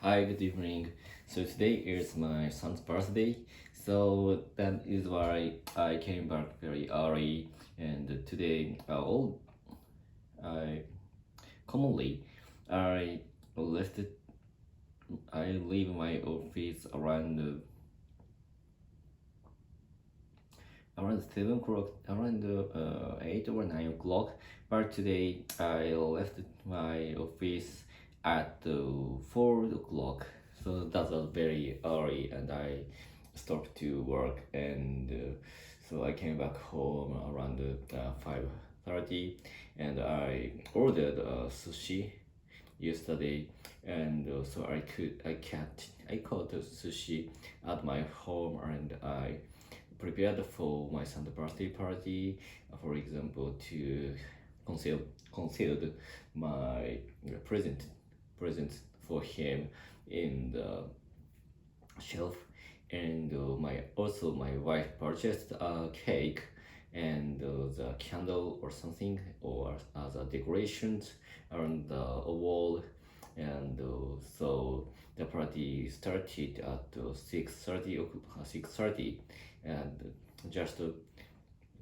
Hi, good evening. So today is my son's birthday, so that is why I came back very early. And today, I commonly I left. I leave my office around 7 o'clock, around 8 or 9 o'clock. But today I left my office at 4 o'clock, so that was very early, and I stopped to work, and so I came back home around 5:30, and I ordered sushi yesterday, and so I caught the sushi at my home, and I prepared for my son's birthday party. For example, to conceal concealed my present for him in the shelf, and my wife purchased a cake and the candle or something, or as a decorations around the wall, and so the party started at 6:30, and just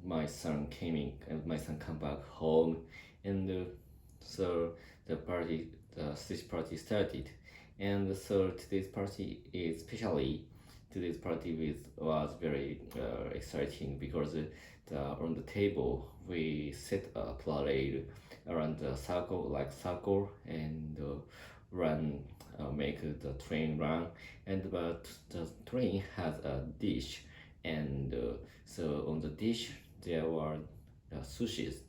my son came in, and my son come back home, and so this party started. And so today's party was very exciting, because on the table we set a parade around the circle, and run make the train run, and but the train has a dish, and so on the dish there were sushis,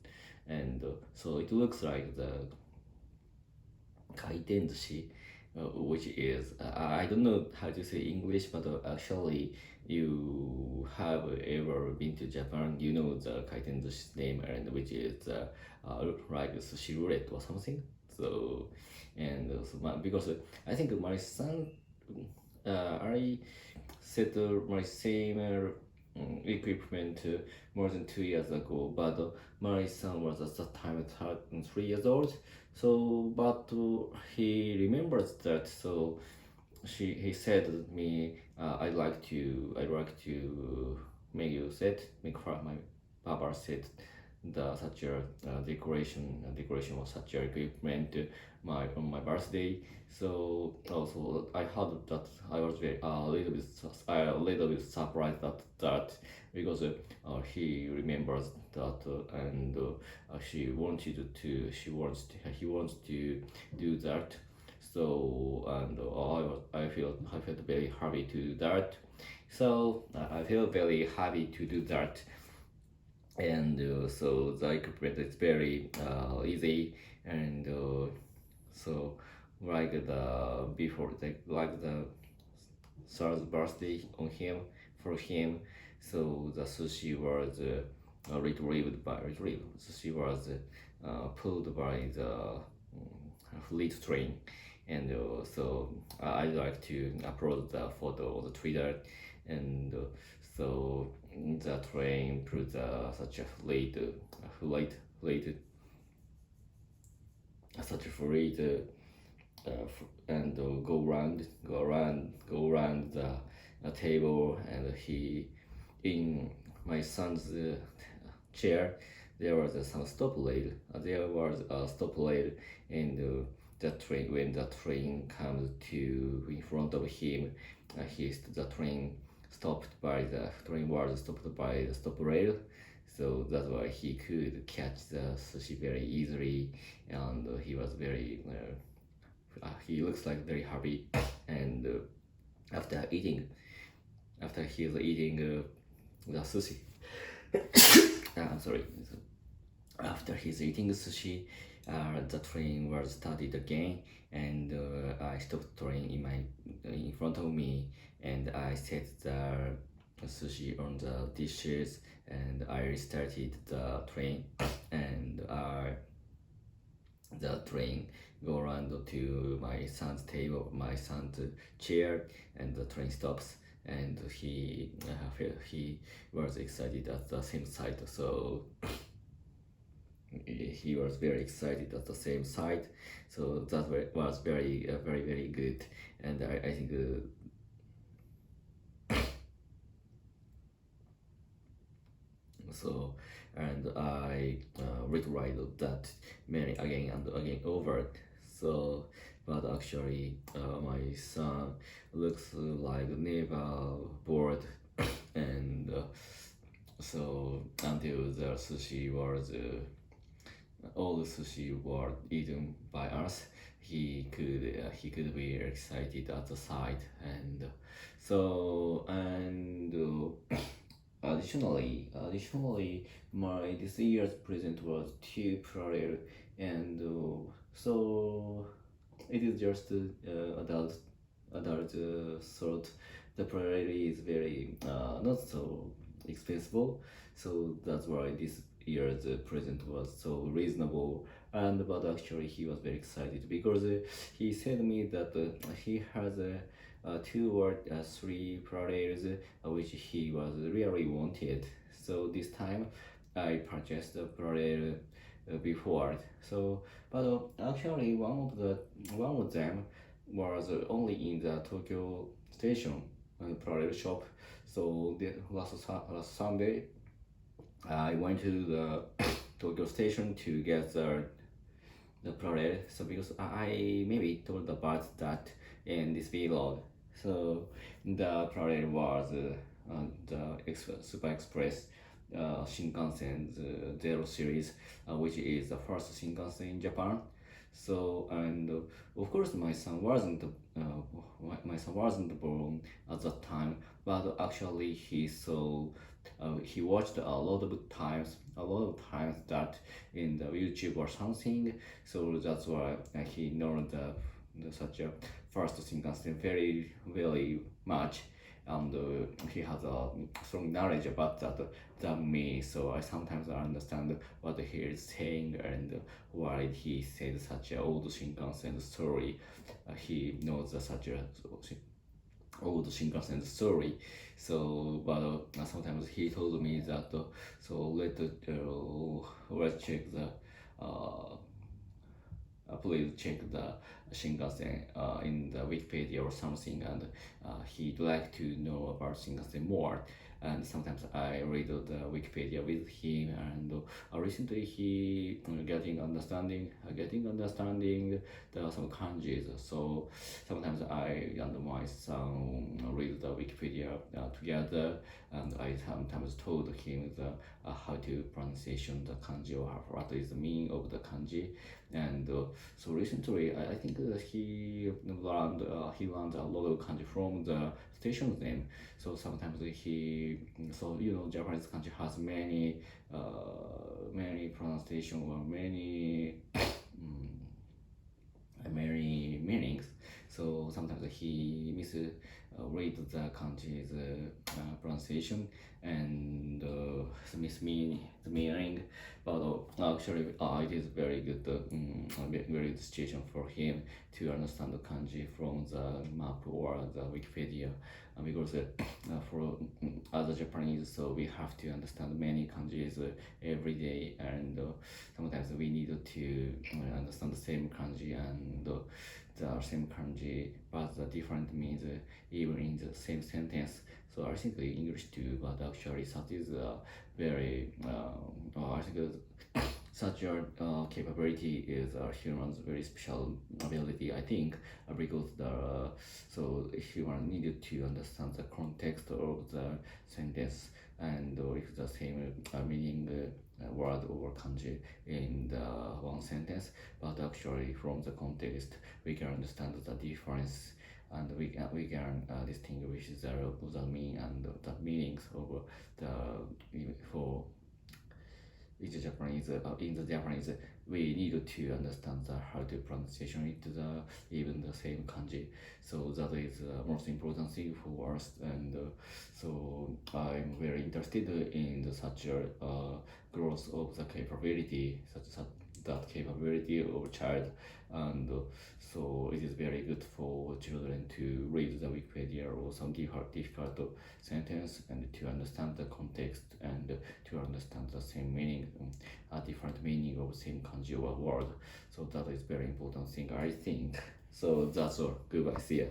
and so it looks like the kaiten, which is I don't know how to say English, but actually you have ever been to Japan, you know the kaiten name, and which is like sushi roulette or something. So, and because I think my son, I set my same equipment more than 2 years ago, but my son was at that time 3 years old. So, but he remembers that. So he said to me, I'd like to make for my papa set the such a decoration was such a equipment on my birthday. So also I heard that I was a little bit surprised at that, because he remembers that, and he wants to do that. So, and I felt very happy to do that. So I feel very happy to do that, and so the equipment is very easy, and so like the third birthday on him for him, so the sushi was retrieved. Sushi was pulled by the fleet train, and so I'd like to upload the photo on the Twitter, and so the train put such a late such a freight, and go around the table, and he in my son's chair there was some stoplight. There was a stoplight, and the train when the train comes to in front of him, the train was stopped by the stop rail. So that's why he could catch the sushi very easily, and he looks like very happy, and after eating after he's eating the sushi. I'm sorry. After he's eating the sushi, the train was started again, and I stopped the train in front of me, and I set the sushi on the dishes, and I restarted the train, and the train go around to my son's chair, and the train stops, and he was excited at the same sight. So he was very excited at the same side. So that was very good. And I think so. And I retried that many again and again over. So, but actually, my son looks like never bored, and so until the sushi was all the sushi were eaten by us, he could be excited at the sight. And so and additionally, my this year's present was two parallel, and so it is just adult sort. The priority is very not so expensive, so that's why this year's present was so reasonable. And but actually he was very excited because he said me that he has two or three parallels which he was really wanted. So this time I purchased the parallel before. So, but actually one of them was only in the Tokyo station parallel shop. So the last Sunday I went to the Tokyo station to get the parallel. So because I maybe told about that in this vlog. So the parallel was the Super Express Shinkansen Zero series, which is the first Shinkansen in Japan. So and of course my son wasn't born at that time, but actually he watched a lot of times that in the YouTube or something. So that's why he knows such a first Shinkansen very much, and he has a strong knowledge about that than me. So I sometimes understand what he is saying and why he said such a old Shinkansen story. He knows such a old Shinkansen story. So, but sometimes he told me that so let's check the please check the Shinkansen in the Wikipedia or something, and he'd like to know about Shinkansen more. And sometimes I read the Wikipedia with him, and recently he getting understanding the some kanjis. So sometimes I and my son read the Wikipedia together, and I sometimes told him the how to pronunciation the kanji or what is the meaning of the kanji. And so recently I think he learned a lot of kanji from the station's name. So sometimes so Japanese kanji has many pronunciation or many meanings. So sometimes he read the kanji's pronunciation and mismean the meaning. But actually, it is very good, very good situation for him to understand the kanji from the map or the Wikipedia, because for other Japanese, so we have to understand many kanjis every day, and sometimes we need to understand the same kanji and the same kanji, but the different means even in the same sentence. So I think English too, but actually that is very, I think such a capability is a human's very special ability, I think, because so human needed to understand the context of the sentence, and if the same meaning word or kanji in the one sentence, but actually from the context we can understand the difference, and we can distinguish the meaning and the meanings of for each Japanese in the Japanese we need to understand the how to pronunciation it the even the same kanji. So that is the most important thing for us, and so I'm very interested in such a growth of the capability, such that capability of child, and so it is very good for children to read the Wikipedia or some difficult sentence and to understand the context and to understand the same meaning, different meaning of same kanji or word. So that is very important thing, I think. So that's all. Goodbye. See ya.